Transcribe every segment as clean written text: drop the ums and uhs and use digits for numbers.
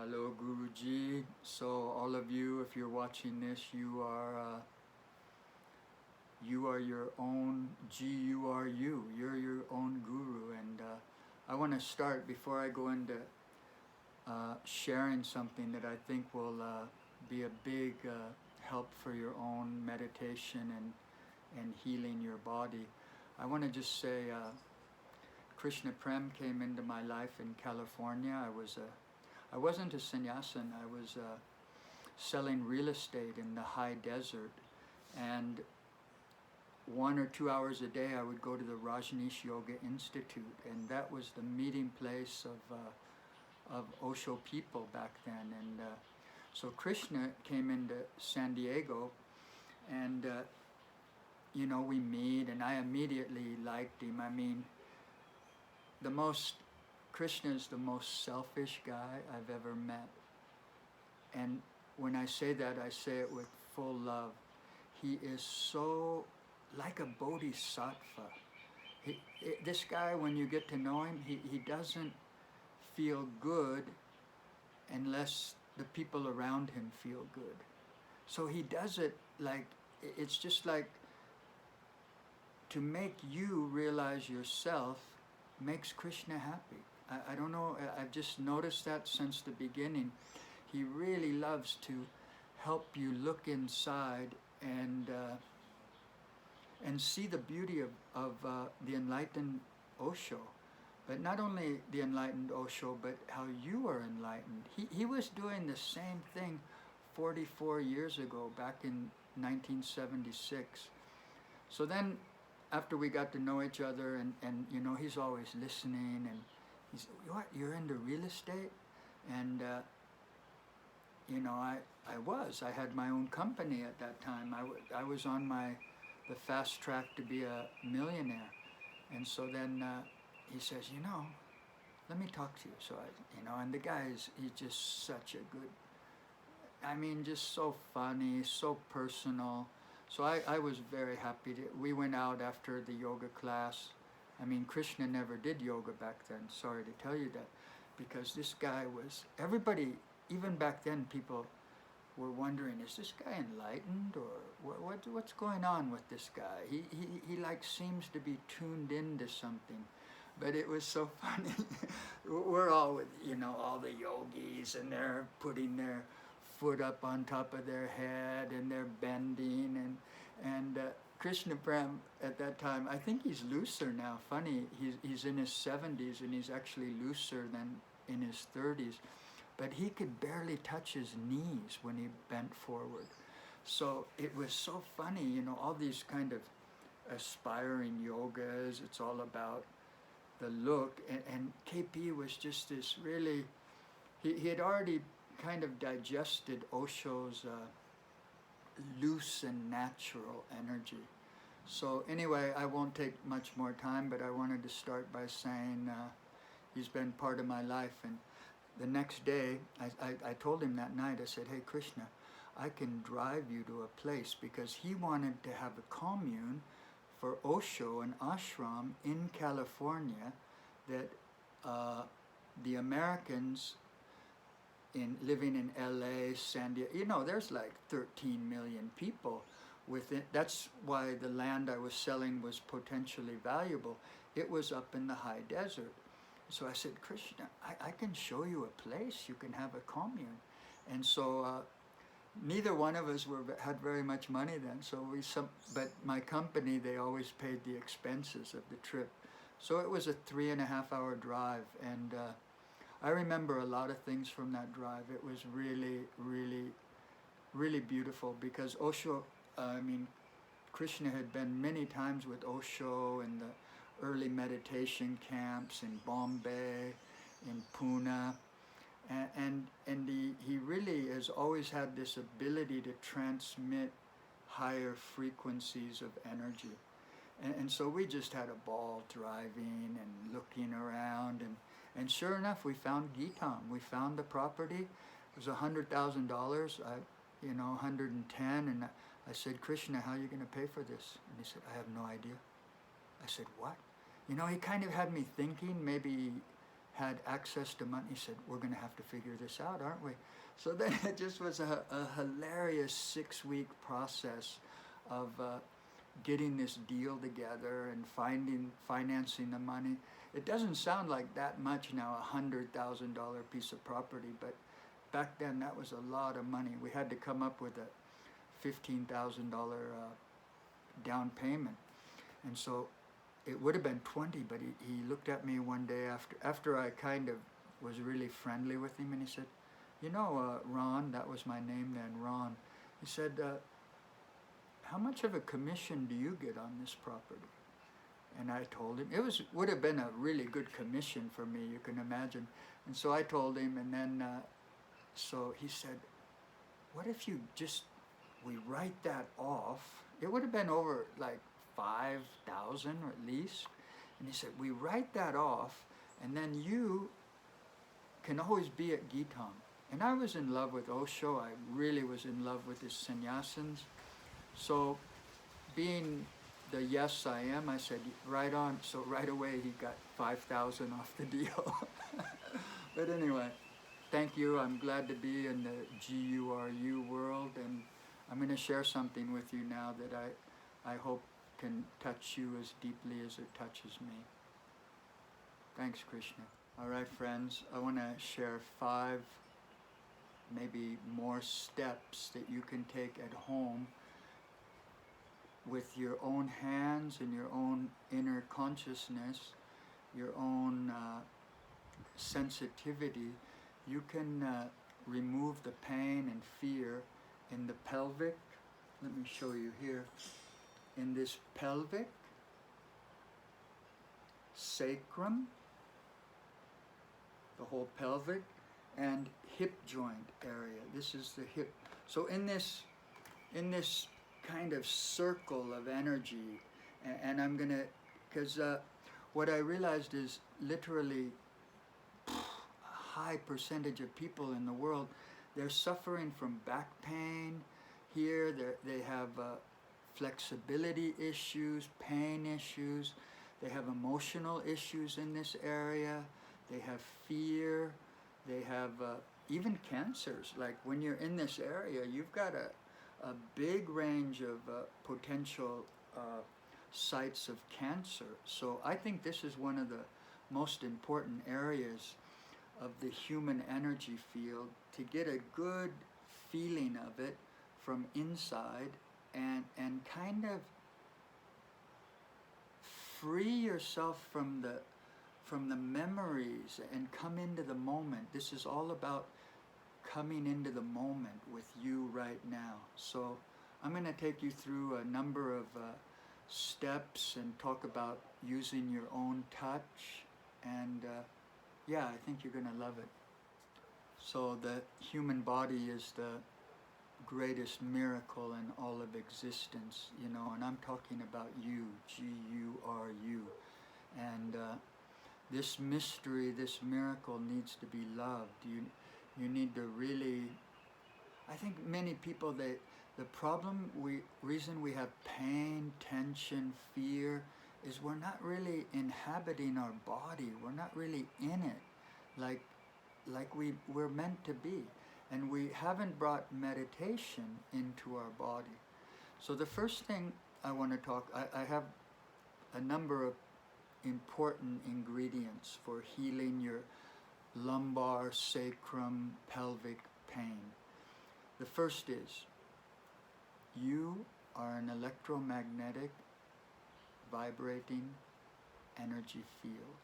Hello, Guruji. So all of you, if you're watching this, you are your own G-U-R-U. You're your own guru, and I want to start before I go into sharing something that I think will be a big help for your own meditation and healing your body. I want to just say Krishna Prem came into my life in California. I wasn't a sannyasin. I was selling real estate in the high desert, and 1 or 2 hours a day I would go to the Rajneesh Yoga Institute, and that was the meeting place of Osho people back then. And so Krishna came into San Diego, and we meet, and I immediately liked him. I mean, Krishna's the most selfish guy I've ever met. And when I say that, I say it with full love. He is so like a bodhisattva. This guy, when you get to know him, he doesn't feel good unless the people around him feel good. So he does it like, it's just like to make you realize yourself makes Krishna happy. I don't know, I've just noticed that since the beginning. He really loves to help you look inside and see the beauty of the enlightened Osho. But not only the enlightened Osho, but how you are enlightened. He was doing the same thing 44 years ago, back in 1976. So then, after we got to know each other, and he's always listening, and he's, what, you're into real estate? And I had my own company at that time. I was on the fast track to be a millionaire. And so then he says, let me talk to you. So and the guy he's just such a good, just so funny, so personal. So I was very happy. We went out after the yoga class. Krishna never did yoga back then, sorry to tell you that, because this guy was, everybody, even back then, people were wondering, is this guy enlightened, or what's going on with this guy? He like seems to be tuned into something. But it was so funny. We're all with, all the yogis, and they're putting their foot up on top of their head, and they're bending, and Krishna Prem at that time, I think he's looser now. Funny, he's in his 70s, and he's actually looser than in his 30s. But he could barely touch his knees when he bent forward. So it was so funny, all these kind of aspiring yogas, it's all about the look, and KP was just this really, he had already kind of digested Osho's loose and natural energy. So anyway, I won't take much more time, but I wanted to start by saying he's been part of my life. And the next day, I told him that night, I said, hey Krishna, I can drive you to a place, because he wanted to have a commune for Osho, an ashram in California, that the Americans living in LA, San Diego, there's like 13 million people within. That's why the land I was selling was potentially valuable. It was up in the high desert. So I said, Krishna, I can show you a place, you can have a commune. And so neither one of us had very much money then, but my company, they always paid the expenses of the trip. So it was a 3.5-hour drive, and I remember a lot of things from that drive. It was really, really, really beautiful, because Osho, Krishna had been many times with Osho in the early meditation camps in Bombay, in Pune, and he really has always had this ability to transmit higher frequencies of energy. And so we just had a ball driving and looking around, and sure enough, we found Geetam. We found the property. It was $100,000, 110, and I said, Krishna, how are you going to pay for this? And he said, I have no idea. I said, what? He kind of had me thinking maybe had access to money. He said, we're going to have to figure this out, aren't we? So then it just was a hilarious 6-week process of getting this deal together and financing the money. It doesn't sound like that much now, a $100,000 piece of property, but back then that was a lot of money. We had to come up with a $15,000 down payment. And so it would have been 20, but he looked at me one day after I kind of was really friendly with him, and he said, you know, Ron, that was my name then, Ron. He said, how much of a commission do you get on this property? And I told him, would have been a really good commission for me, you can imagine. And so I told him, and then, so he said, what if we write that off? It would have been over like 5,000 or at least. And he said, we write that off, and then you can always be at Geetam. And I was in love with Osho. I really was in love with his sannyasins. So being the yes I am, I said, right on. So right away he got 5,000 off the deal. But anyway, thank you. I'm glad to be in the GURU world, and I'm going to share something with you now that I hope can touch you as deeply as it touches me. Thanks, Krishna. All right, friends, I want to share 5, maybe more steps that you can take at home with your own hands and your own inner consciousness, your own sensitivity. You can remove the pain and fear in the pelvic. Let me show you here. In this pelvic, sacrum, the whole pelvic, and hip joint area. This is the hip. So in this kind of circle of energy, and I'm gonna, because what I realized is literally a high percentage of people in the world, they're suffering from back pain here. They have flexibility issues, pain issues. They have emotional issues in this area. They have fear. They have even cancers. Like when you're in this area, you've got a big range of potential sites of cancer. So I think this is one of the most important areas of the human energy field, to get a good feeling of it from inside and kind of free yourself from the memories and come into the moment. This is all about coming into the moment with you right now. So I'm going to take you through a number of steps and talk about using your own touch, and yeah, I think you're going to love it. So the human body is the greatest miracle in all of existence, you know, and I'm talking about you, GURU. And this mystery, this miracle needs to be loved. You need to really, I think many people, the reason we have pain, tension, fear, is we're not really inhabiting our body. We're not really in it like we're meant to be. And we haven't brought meditation into our body. So the first thing I want to talk, I have a number of important ingredients for healing your lumbar, sacrum, pelvic pain. The first is, you are an electromagnetic, vibrating energy field.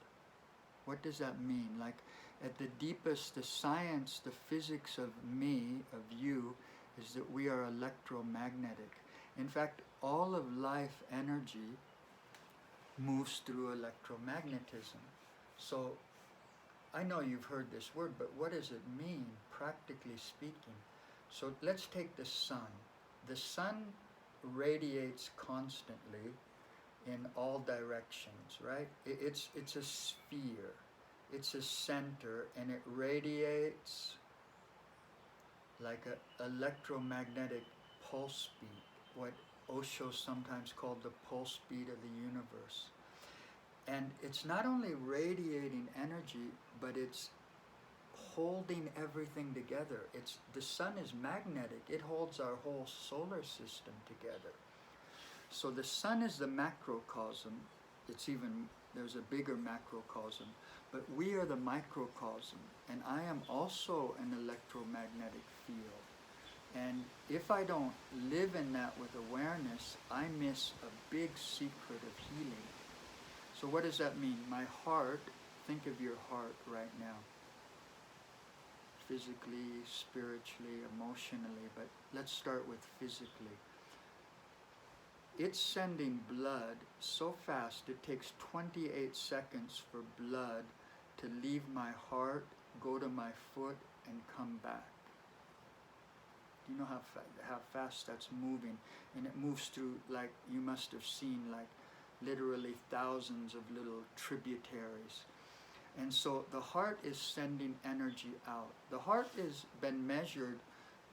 What does that mean? Like, at the deepest, the science, the physics of me, of you, is that we are electromagnetic. In fact, all of life energy moves through electromagnetism. So I know you've heard this word, but what does it mean, practically speaking? So let's take the sun. The sun radiates constantly in all directions, right? It's a sphere. It's a center, and it radiates like an electromagnetic pulse beat, what Osho sometimes called the pulse beat of the universe. And it's not only radiating energy, but it's holding everything together. The sun is magnetic. It holds our whole solar system together. So the sun is the macrocosm. There's a bigger macrocosm, but we are the microcosm, and I am also an electromagnetic field. And if I don't live in that with awareness, I miss a big secret of healing. So what does that mean? My heart, think of your heart right now. Physically, spiritually, emotionally, but let's start with physically. It's sending blood so fast, it takes 28 seconds for blood to leave my heart, go to my foot, and come back. You know how fast that's moving, and it moves through, like you must have seen, like literally thousands of little tributaries. And so the heart is sending energy out. The heart has been measured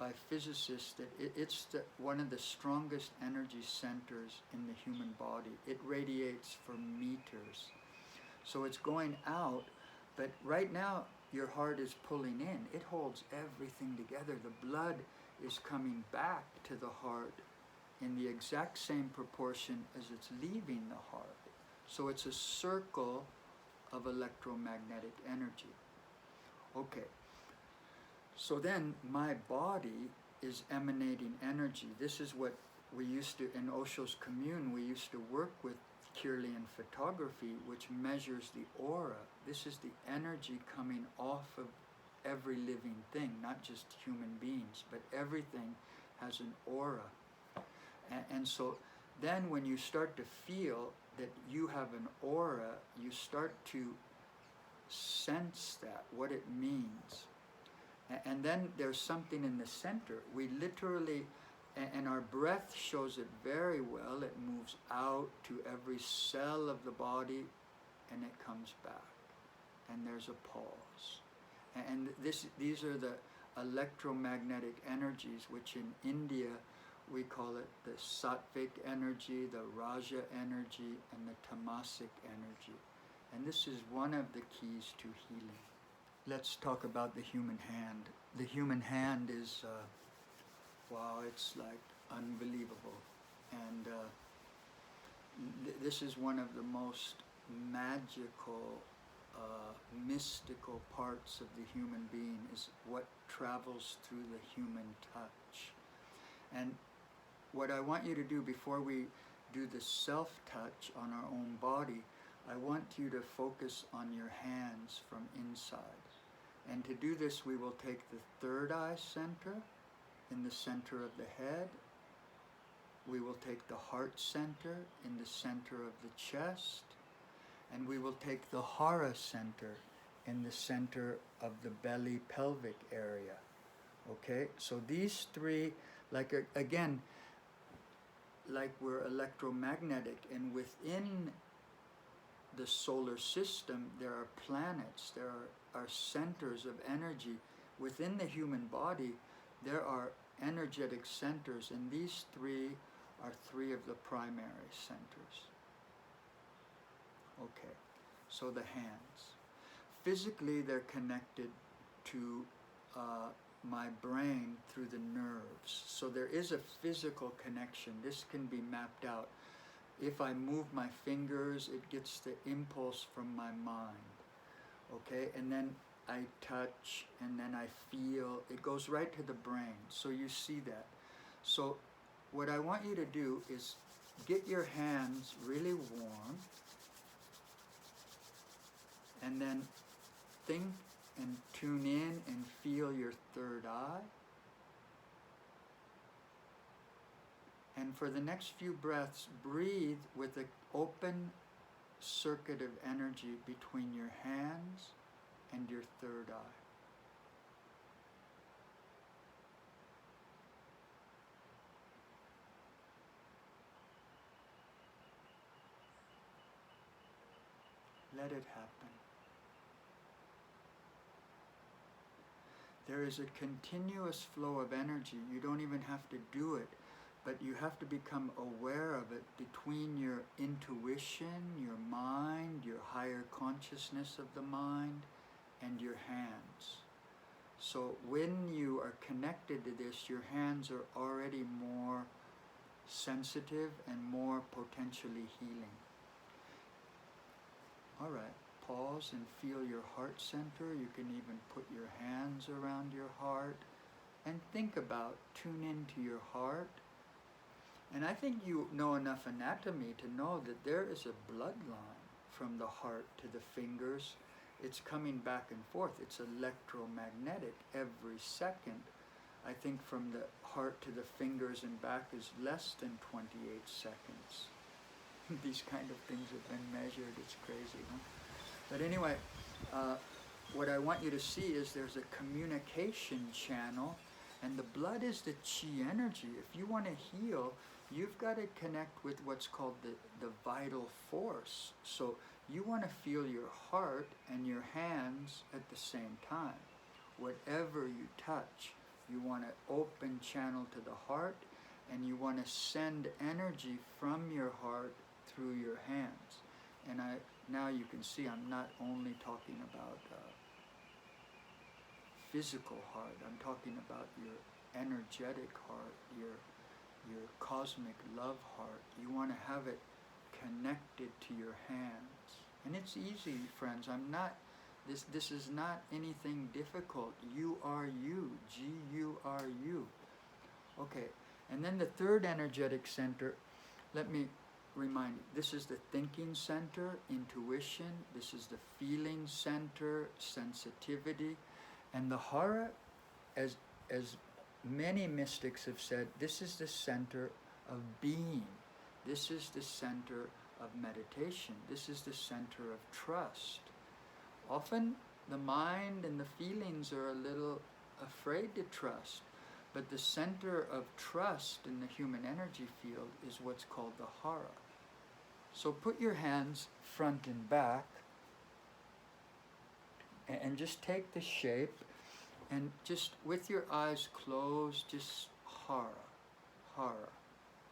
by physicists that it's one of the strongest energy centers in the human body. It radiates for meters. So it's going out, but right now your heart is pulling in. It holds everything together. The blood is coming back to the heart in the exact same proportion as it's leaving the heart. So it's a circle of electromagnetic energy. Okay, so then my body is emanating energy. This is what we used to, in Osho's commune, we used to work with Kirlian photography, which measures the aura. This is the energy coming off of every living thing, not just human beings, but everything has an aura. And so then when you start to feel that you have an aura, you start to sense that, what it means. And then there's something in the center. We literally, and our breath shows it very well, it moves out to every cell of the body and it comes back. And there's a pause. And these are the electromagnetic energies, which in India we call it the sattvic energy, the raja energy, and the tamasic energy. And this is one of the keys to healing. Let's talk about the human hand. The human hand is, wow, it's like unbelievable. And this is one of the most magical, mystical parts of the human being, is what travels through the human touch. And what I want you to do before we do the self-touch on our own body, I want you to focus on your hands from inside. And to do this, we will take the third eye center in the center of the head. We will take the heart center in the center of the chest. And we will take the hara center in the center of the belly pelvic area. Okay? So these three, like again, like we're electromagnetic, and within the solar system there are planets, there are centers of energy. Within the human body there are energetic centers, and these three are three of the primary centers. Okay, so the hands. Physically they're connected to my brain through the nerves. So there is a physical connection. This can be mapped out. If I move my fingers, it gets the impulse from my mind. Okay, and then I touch, and then I feel. It goes right to the brain. So you see that. So what I want you to do is get your hands really warm, and then think and tune in and feel your third eye. And for the next few breaths, breathe with an open circuit of energy between your hands and your third eye. Let it happen. There is a continuous flow of energy. You don't even have to do it, but you have to become aware of it between your intuition, your mind, your higher consciousness of the mind, and your hands. So when you are connected to this, your hands are already more sensitive and more potentially healing. All right, pause and feel your heart center. You can even put your hands around your heart and think about, tune into your heart. And I think you know enough anatomy to know that there is a bloodline from the heart to the fingers. It's coming back and forth. It's electromagnetic every second. I think from the heart to the fingers and back is less than 28 seconds. These kind of things have been measured. It's crazy, huh? But anyway, what I want you to see is there's a communication channel, and the blood is the chi energy. If you want to heal, you've got to connect with what's called the vital force. So you want to feel your heart and your hands at the same time. Whatever you touch, you want to open channel to the heart, and you want to send energy from your heart through your hands. And now you can see I'm not only talking about physical heart, I'm talking about your energetic heart, your cosmic love heart. You want to have it connected to your hands. And it's easy, friends. This is not anything difficult. You are you. G-U-R-U. Okay, and then the third energetic center, let me remind you, this is the thinking center, intuition. This is the feeling center, sensitivity. And the hara, as many mystics have said, this is the center of being. This is the center of meditation. This is the center of trust. Often the mind and the feelings are a little afraid to trust, but the center of trust in the human energy field is what's called the hara. So put your hands front and back and just take the shape, and just with your eyes closed, just hara, hara,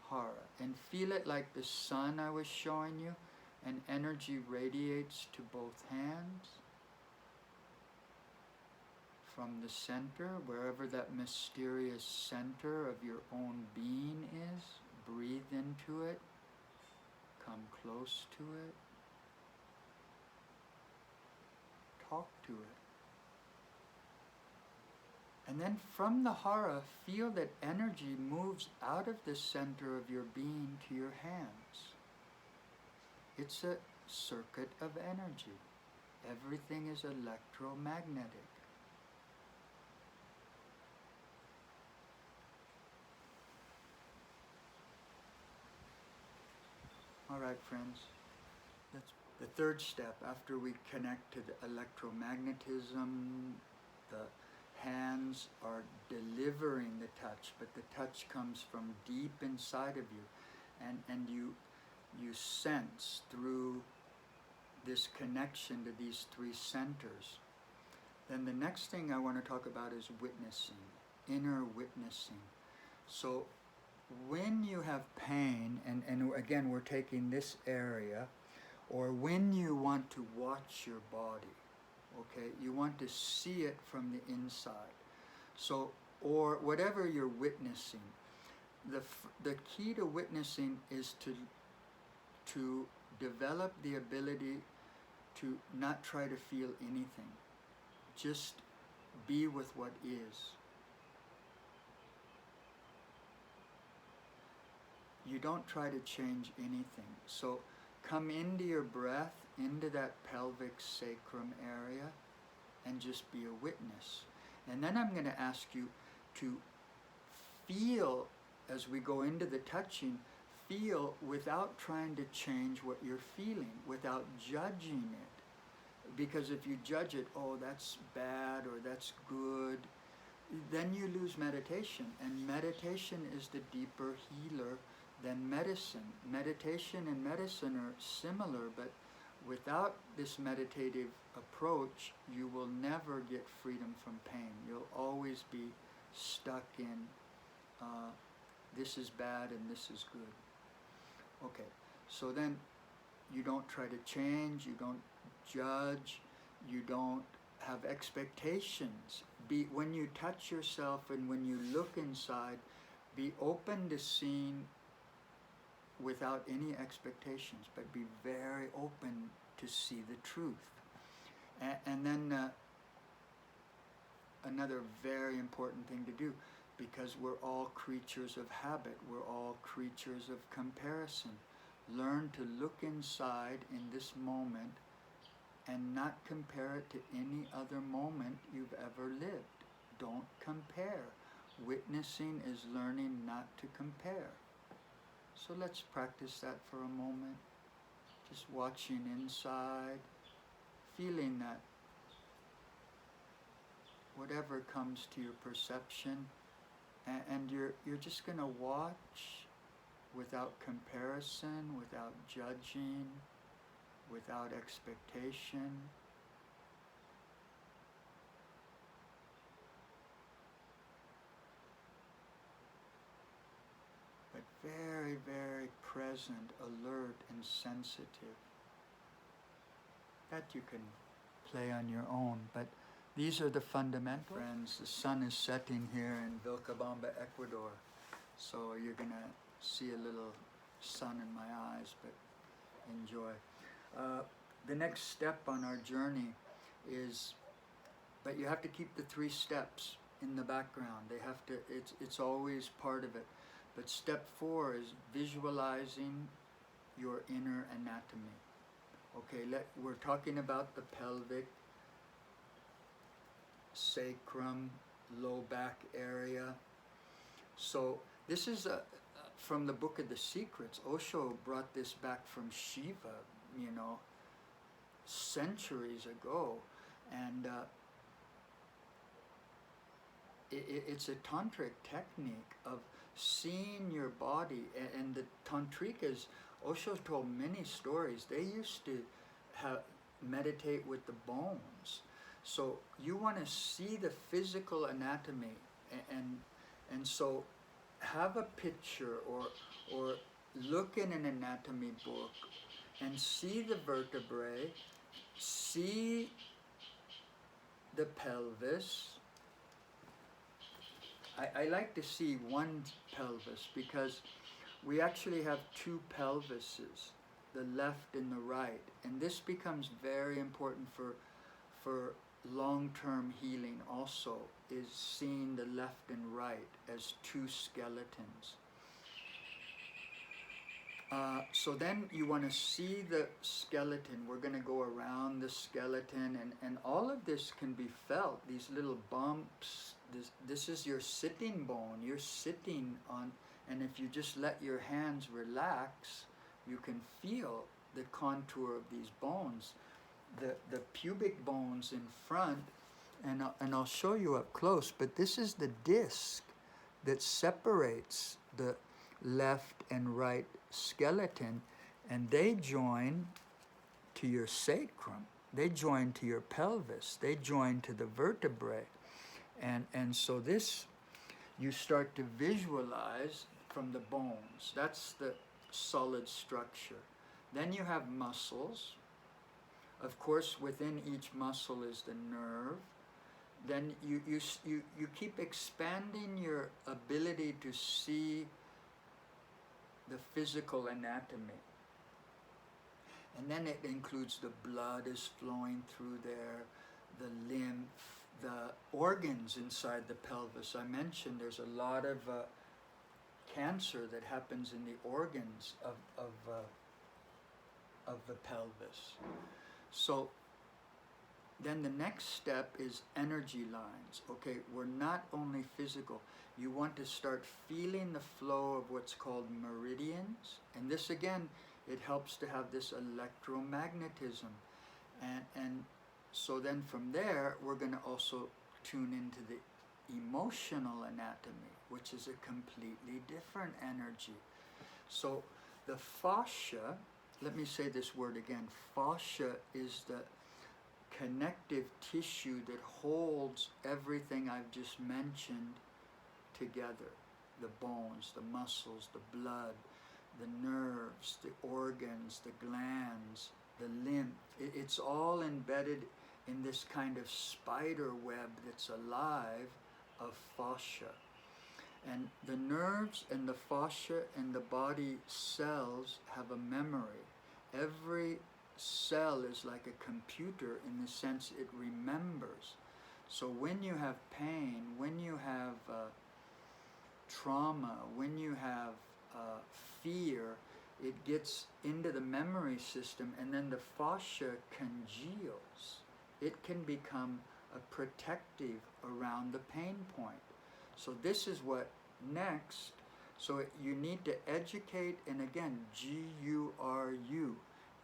hara, and feel it like the sun I was showing you, and energy radiates to both hands from the center, wherever that mysterious center of your own being is. Breathe into it, come close to it, talk to it. And then from the hara, feel that energy moves out of the center of your being to your hands. It's a circuit of energy. Everything is electromagnetic. All right, friends. That's the third step. After we connect to the electromagnetism, the hands are delivering the touch, but the touch comes from deep inside of you, and you sense through this connection to these three centers. Then the next thing I want to talk about is witnessing, inner witnessing. So when you have pain, and again we're taking this area, or when you want to watch your body, okay, you want to see it from the inside. So, or whatever you're witnessing, the key to witnessing is to develop the ability to not try to feel anything. Just be with what is. You don't try to change anything. So come into your breath, into that pelvic sacrum area, and just be a witness. And then I'm going to ask you to feel, as we go into the touching, feel without trying to change what you're feeling, without judging it. Because if you judge it, oh, that's bad or that's good, then you lose meditation. And meditation is the deeper healer than medicine. Meditation and medicine are similar, but without this meditative approach, you will never get freedom from pain. You'll always be stuck in this is bad and this is good. Okay, so then you don't try to change, you don't judge, you don't have expectations. When you touch yourself and when you look inside, be open to seeing without any expectations, but be very open to see the truth. And then another very important thing to do, because we're all creatures of habit, we're all creatures of comparison. Learn to look inside in this moment and not compare it to any other moment you've ever lived. Don't compare. Witnessing is learning not to compare. So let's practice that for a moment. Just watching inside, feeling that whatever comes to your perception, and you're just going to watch without comparison, without judging, without expectation. But very, very present, alert, and sensitive. That you can play on your own, but these are the fundamentals. Friends, the sun is setting here in Vilcabamba, Ecuador, so you're going to see a little sun in my eyes, but enjoy. The next step on our journey is, but you have to keep the 3 steps in the background. They have to, it's always part of it. But step 4 is visualizing your inner anatomy. Okay, we're talking about the pelvic, sacrum, low back area. So this is from the Book of the Secrets. Osho brought this back from Shiva, centuries ago, and it's a tantric technique of seeing your body, and the tantrikas, Osho told many stories. They used to meditate with the bones. So you want to see the physical anatomy, and so have a picture or look in an anatomy book and see the vertebrae, see the pelvis. I like to see one pelvis because we actually have 2 pelvises, the left and the right, and this becomes very important for long-term healing also, is seeing the left and right as 2 skeletons. So then you want to see the skeleton. We're going to go around the skeleton, and all of this can be felt, these little bumps. This is your sitting bone. You're sitting on, and if you just let your hands relax, you can feel the contour of these bones. The pubic bones in front, and I'll show you up close, but this is the disc that separates the left and right skeleton, and they join to your sacrum, they join to your pelvis, they join to the vertebrae, and so this you start to visualize from the bones. That's the solid structure. Then you have muscles. Of course, within each muscle is the nerve. Then you keep expanding your ability to see the physical anatomy. And then it includes the blood is flowing through there, the lymph, the organs inside the pelvis. I mentioned there's a lot of cancer that happens in the organs of the pelvis. So then the next step is energy lines. Okay, we're not only physical. You want to start feeling the flow of what's called meridians. And this again, it helps to have this electromagnetism. And so then from there, we're going to also tune into the emotional anatomy, which is a completely different energy. So the fascia, let me say this word again, fascia is the connective tissue that holds everything I've just mentioned together. The bones, the muscles, the blood, the nerves, the organs, the glands, the lymph. It's all embedded in this kind of spider web that's alive of fascia. And the nerves and the fascia and the body cells have a memory. Every cell is like a computer in the sense it remembers. So when you have pain, when you have trauma, when you have fear, it gets into the memory system, and then the fascia congeals. It can become a protective around the pain point. So this is what next. So you need to educate, and again, G-U-R-U.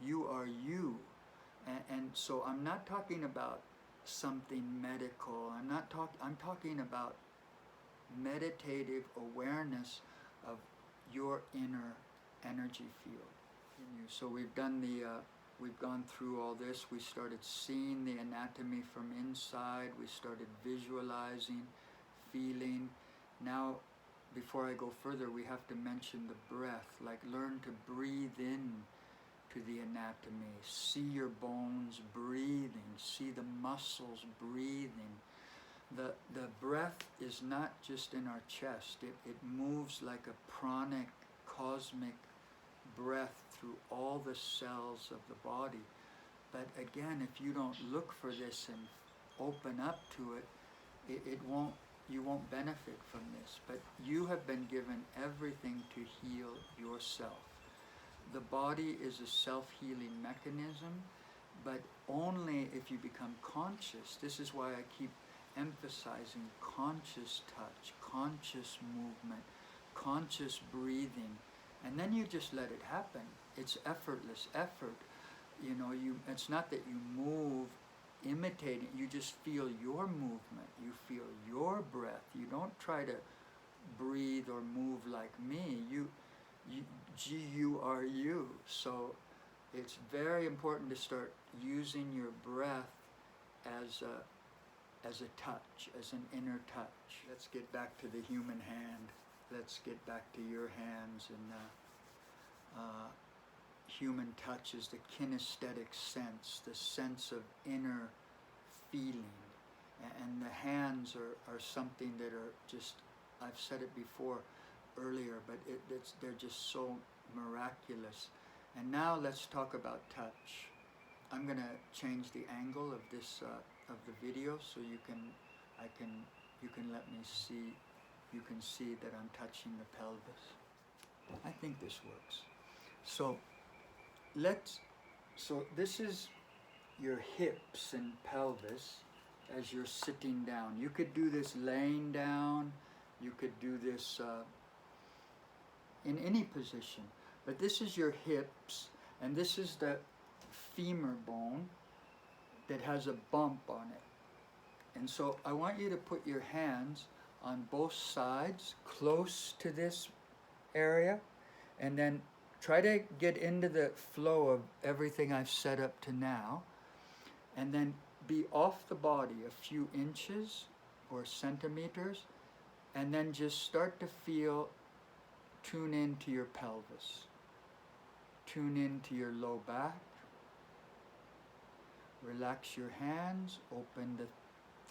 You are you. And so I'm not talking about something medical. I'm talking about meditative awareness of your inner energy field. So we've gone through all this. We started seeing the anatomy from inside. We started visualizing, feeling. Now, before I go further, we have to mention the breath. Like, learn to breathe in to the anatomy. See your bones breathing. See the muscles breathing. The breath is not just in our chest. It moves like a pranic, cosmic breath through all the cells of the body. But again, if you don't look for this and open up to it, you won't benefit from this. But you have been given everything to heal yourself. The body is a self-healing mechanism, but only if you become conscious. This is why I keep emphasizing conscious touch, conscious movement, conscious breathing, and then you just let it happen. It's effortless effort. It's not that you move imitating, you just feel your movement, you feel your breath. You don't try to breathe or move like me. G-U-R-U. So it's very important to start using your breath as a touch, as an inner touch. Let's get back to the human hand. Let's get back to your hands. And human touch is the kinesthetic sense, the sense of inner feeling. And the hands are something that are just, I've said it before earlier, but they're just so miraculous. And now let's talk about touch. I'm going to change the angle of this of the video so you can let me see. You can see that I'm touching the pelvis. I think this works. So this is your hips and pelvis as you're sitting down. You could do this laying down. You could do this in any position. But this is your hips, and this is the femur bone that has a bump on it. And so I want you to put your hands on both sides, close to this area, and then try to get into the flow of everything I've set up to now, and then be off the body a few inches or centimeters, and then just start to tune into your pelvis. Tune into your low back. Relax your hands, open the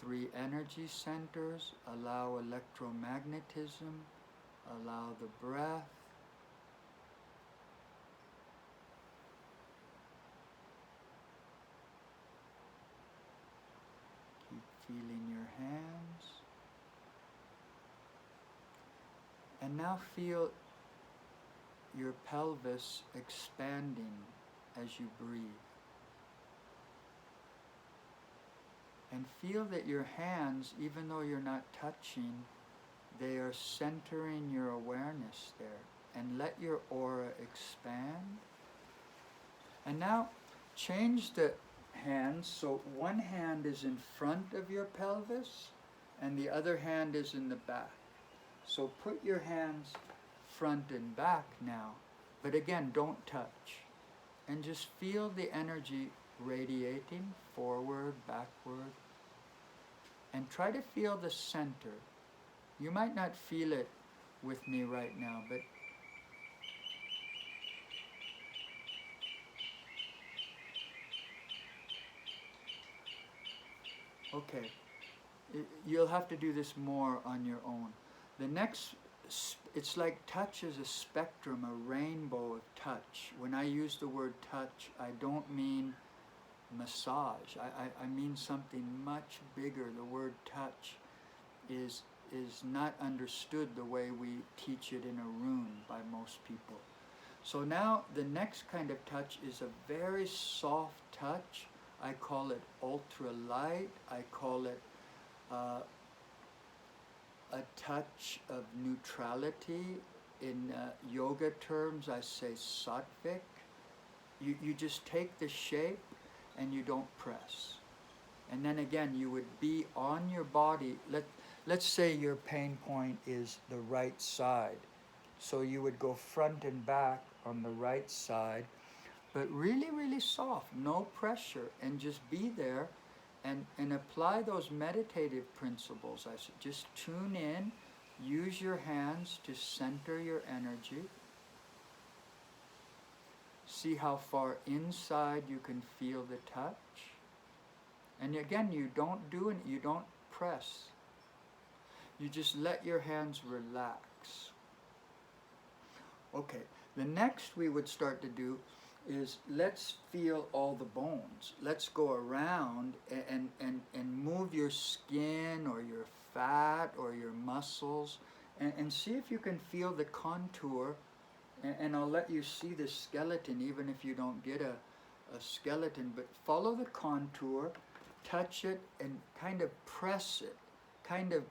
3 energy centers, allow electromagnetism, allow the breath. Keep feeling your hands. And now feel your pelvis expanding as you breathe. And feel that your hands, even though you're not touching, they are centering your awareness there. And let your aura expand. And now change the hands so one hand is in front of your pelvis and the other hand is in the back. So put your hands front and back now, but again, don't touch. And just feel the energy radiating forward, backward, and try to feel the center. You might not feel it with me right now, but Okay, you'll have to do this more on your own. The next, it's like touch is a spectrum, a rainbow of touch. When I use the word touch, I don't mean massage. I mean something much bigger. The word touch is not understood the way we teach it in ARUN by most people. So now the next kind of touch is a very soft touch. I call it ultra light. I call it a touch of neutrality. In yoga terms, I say sattvic. You just take the shape and you don't press. And then again, you would be on your body. Let's say your pain point is the right side. So you would go front and back on the right side, but really, really soft, no pressure, and just be there and apply those meditative principles. I said, just tune in, use your hands to center your energy. See how far inside you can feel the touch. And again, you don't do it, you don't press. You just let your hands relax. Okay, the next we would start to do is let's feel all the bones. Let's go around and move your skin or your fat or your muscles and see if you can feel the contour. And I'll let you see the skeleton even if you don't get a skeleton, but follow the contour, touch it and kind of press it, kind of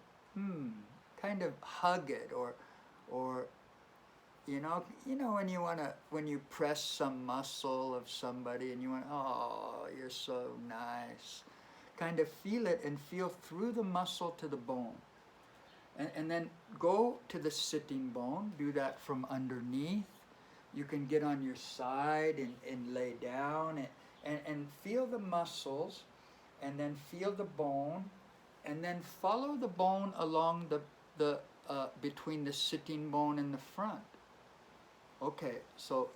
hug it, or you know when you press some muscle of somebody and you want, oh, you're so nice, kind of feel it and feel through the muscle to the bone. And then go to the sitting bone, do that from underneath. You can get on your side and lay down and feel the muscles, and then feel the bone, and then follow the bone along the between the sitting bone and the front. Okay, so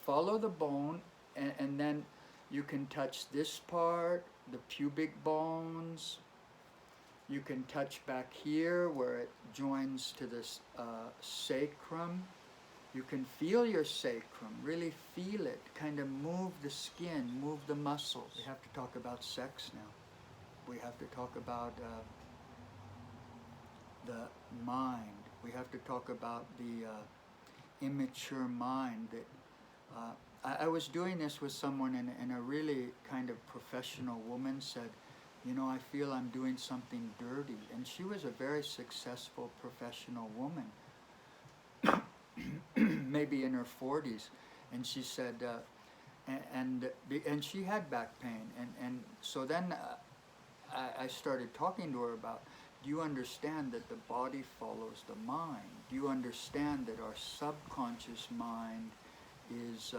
follow the bone, and then you can touch this part, the pubic bones. You can touch back here where it joins to this sacrum. You can feel your sacrum, really feel it, kind of move the skin, move the muscles. We have to talk about sex now. We have to talk about the mind. We have to talk about the immature mind. That I was doing this with someone, and a really kind of professional woman said, you know, I feel I'm doing something dirty. And she was a very successful professional woman, maybe in her 40s. And she said, and she had back pain. And so then I started talking to her about, do you understand that the body follows the mind? Do you understand that our subconscious mind is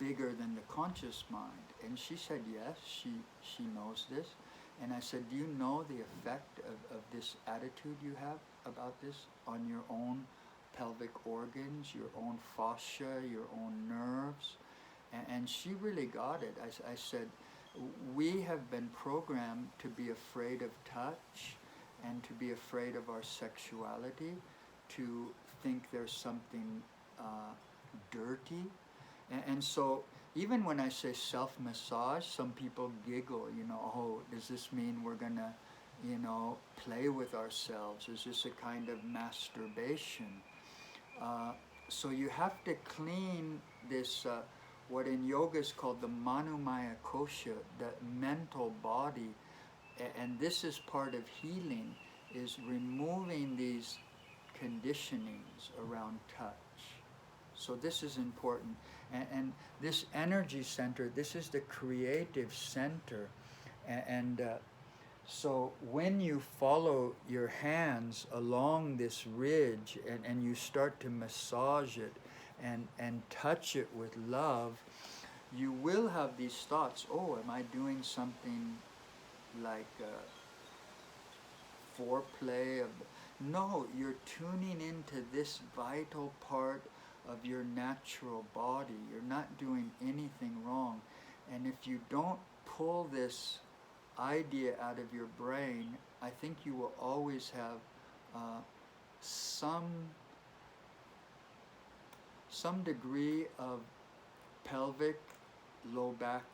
bigger than the conscious mind? And she said yes, she knows this. And I said, do you know the effect of this attitude you have about this on your own pelvic organs, your own fascia, your own nerves? And she really got it. I said, we have been programmed to be afraid of touch and to be afraid of our sexuality, to think there's something dirty. And so even when I say self-massage, some people giggle, you know, oh, does this mean we're gonna, you know, play with ourselves? Is this a kind of masturbation? So you have to clean this, what in yoga is called the Manomaya Kosha, the mental body. And this is part of healing, is removing these conditionings around touch. So this is important. And this energy center, this is the creative center. And so when you follow your hands along this ridge and you start to massage it and touch it with love, you will have these thoughts, oh, am I doing something like foreplay? No, you're tuning into this vital part of your natural body. You're not doing anything wrong. And if you don't pull this idea out of your brain, I think you will always have some degree of pelvic, low back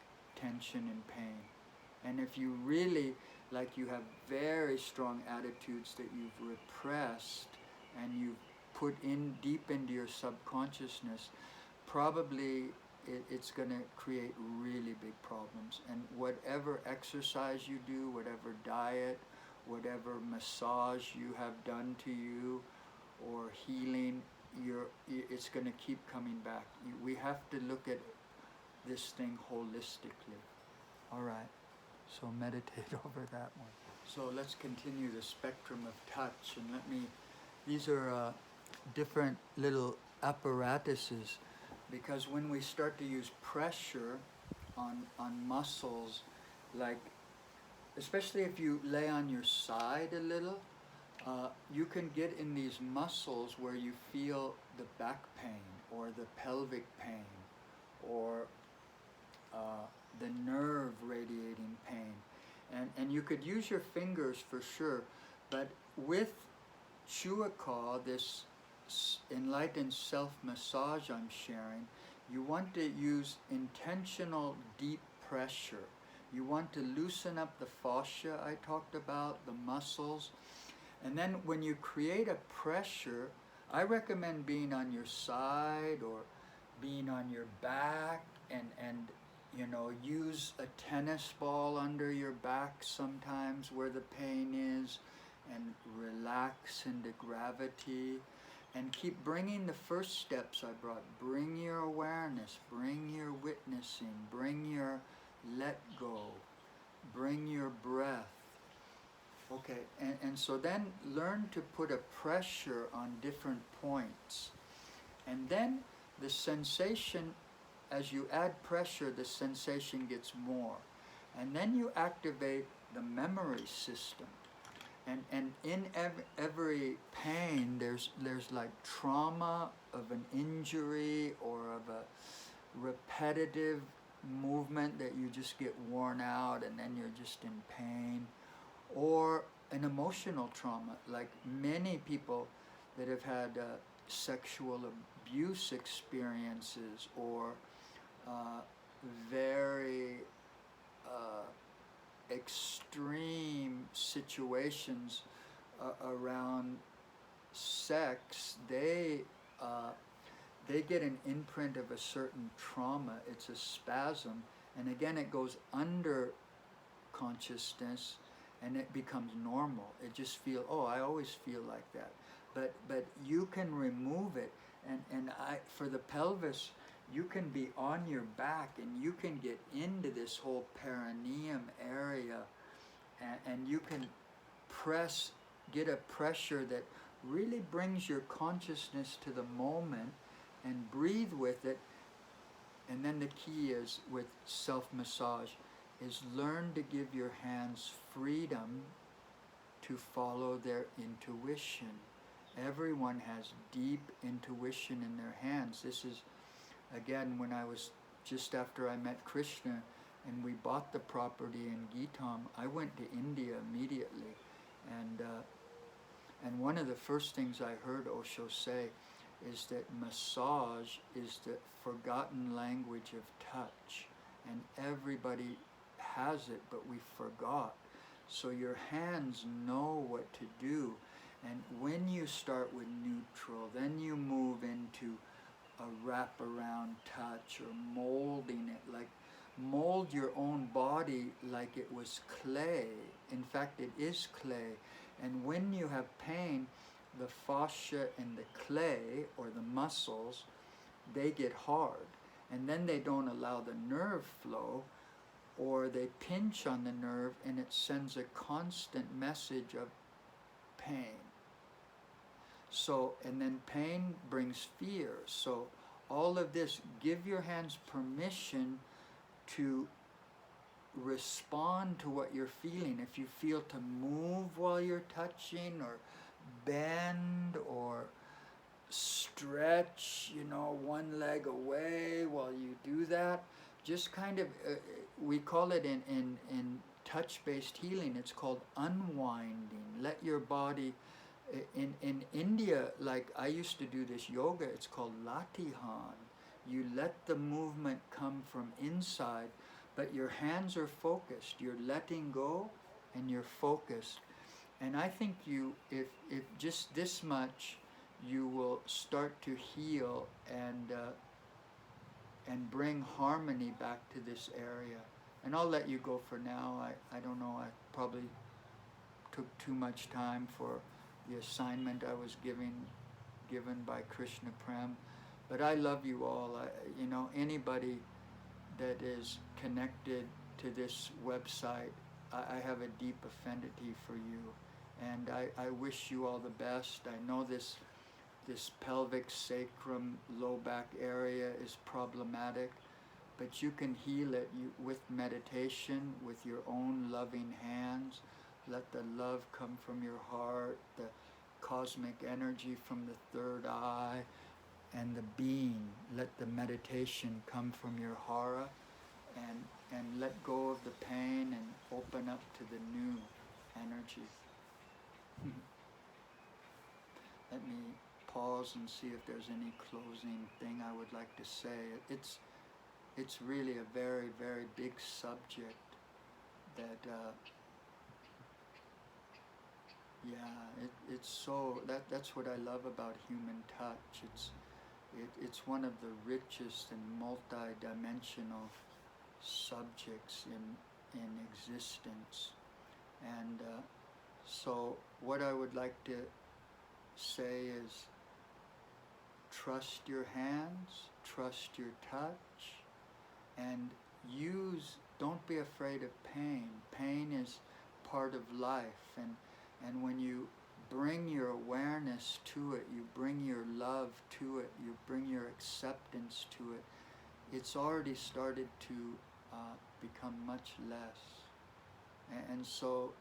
tension and pain. And if you really, like, you have very strong attitudes that you've repressed and you've put in deep into your subconsciousness, probably it's going to create really big problems. And whatever exercise you do, whatever diet, whatever massage you have done to you, or healing, it's going to keep coming back. We have to look at this thing holistically. All right, so meditate over that one. So let's continue the spectrum of touch, and these are different little apparatuses, because when we start to use pressure on muscles, like especially if you lay on your side a little, you can get in these muscles where you feel the back pain or the pelvic pain or the nerve radiating pain. And you could use your fingers for sure, but with Chuaka, this enlightened self-massage I'm sharing, you want to use intentional deep pressure. You want to loosen up the fascia I talked about, the muscles. And then when you create a pressure, I recommend being on your side or being on your back, and you know, use a tennis ball under your back sometimes where the pain is, and relax into gravity, and keep bringing the first steps I brought. Bring your awareness, bring your witnessing, bring your let go, bring your breath. Okay, and so then learn to put a pressure on different points. And then the sensation, as you add pressure, the sensation gets more. And then you activate the memory system. And in every pain, there's like trauma of an injury or of a repetitive movement that you just get worn out and then you're just in pain, or an emotional trauma, like many people that have had sexual abuse experiences, or very extreme situations around sex. They get an imprint of a certain trauma. It's a spasm, and again it goes under consciousness and it becomes normal. It just I always feel like that. But you can remove it, and for the pelvis, you can be on your back and you can get into this whole perineum area, and you can get a pressure that really brings your consciousness to the moment, and breathe with it. And then the key is, with self-massage, is learn to give your hands freedom to follow their intuition. Everyone has deep intuition in their hands. This is, again, when I was just after I met Krishna and we bought the property in Geetam, I went to India immediately. And one of the first things I heard Osho say is that massage is the forgotten language of touch. And everybody has it, but we forgot. So your hands know what to do. And when you start with neutral, then you move into a wraparound touch, or molding it, like mold your own body like it was clay. In fact, it is clay. And when you have pain, the fascia and the clay, or the muscles, they get hard. And then they don't allow the nerve flow, or they pinch on the nerve, and it sends a constant message of pain. So, and then pain brings fear. So all of this, give your hands permission to respond to what you're feeling. If you feel to move while you're touching, or bend, or stretch, one leg away while you do that, just kind of, we call it in touch-based healing, it's called unwinding. Let your body, in India, like I used to do this yoga, it's called latihan. You let the movement come from inside, but your hands are focused. You're letting go and you're focused. And I think if just this much, you will start to heal and bring harmony back to this area. And I'll let you go for now. I don't know, I probably took too much time for the assignment I was given by Krishna Prem. But I love you all. Anybody that is connected to this website, I have a deep affinity for you. And I wish you all the best. I know this pelvic, sacrum, low back area is problematic, but you can heal it with meditation, with your own loving hands. Let the love come from your heart, the cosmic energy from the third eye, and the being. Let the meditation come from your hara, and let go of the pain and open up to the new energy. Let me pause and see if there's any closing thing I would like to say. It's really a very, very big subject that it's so that's what I love about human touch. It's one of the richest and multi-dimensional subjects in existence. And so what I would like to say is, trust your hands, trust your touch, and don't be afraid of pain. Pain is part of life, and when you bring your awareness to it, you bring your love to it, you bring your acceptance to it, it's already started to become much less. And so,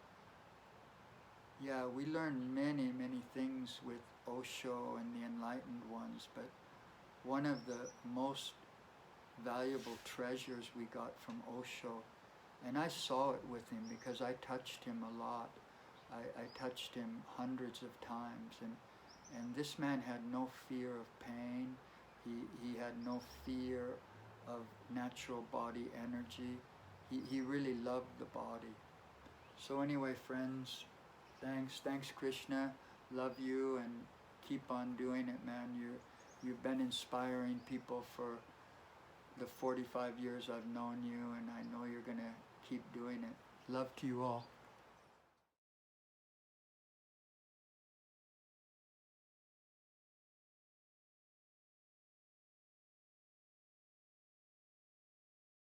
we learn many, many things with Osho and the enlightened ones, but one of the most valuable treasures we got from Osho, and I saw it with him because I touched him a lot. I touched him hundreds of times, and this man had no fear of pain. He had no fear of natural body energy. He really loved the body. So anyway, friends, thanks Krishna. Love you, and keep on doing it, man. You've been inspiring people for the 45 years I've known you, and I know you're gonna keep doing it. Love to you all.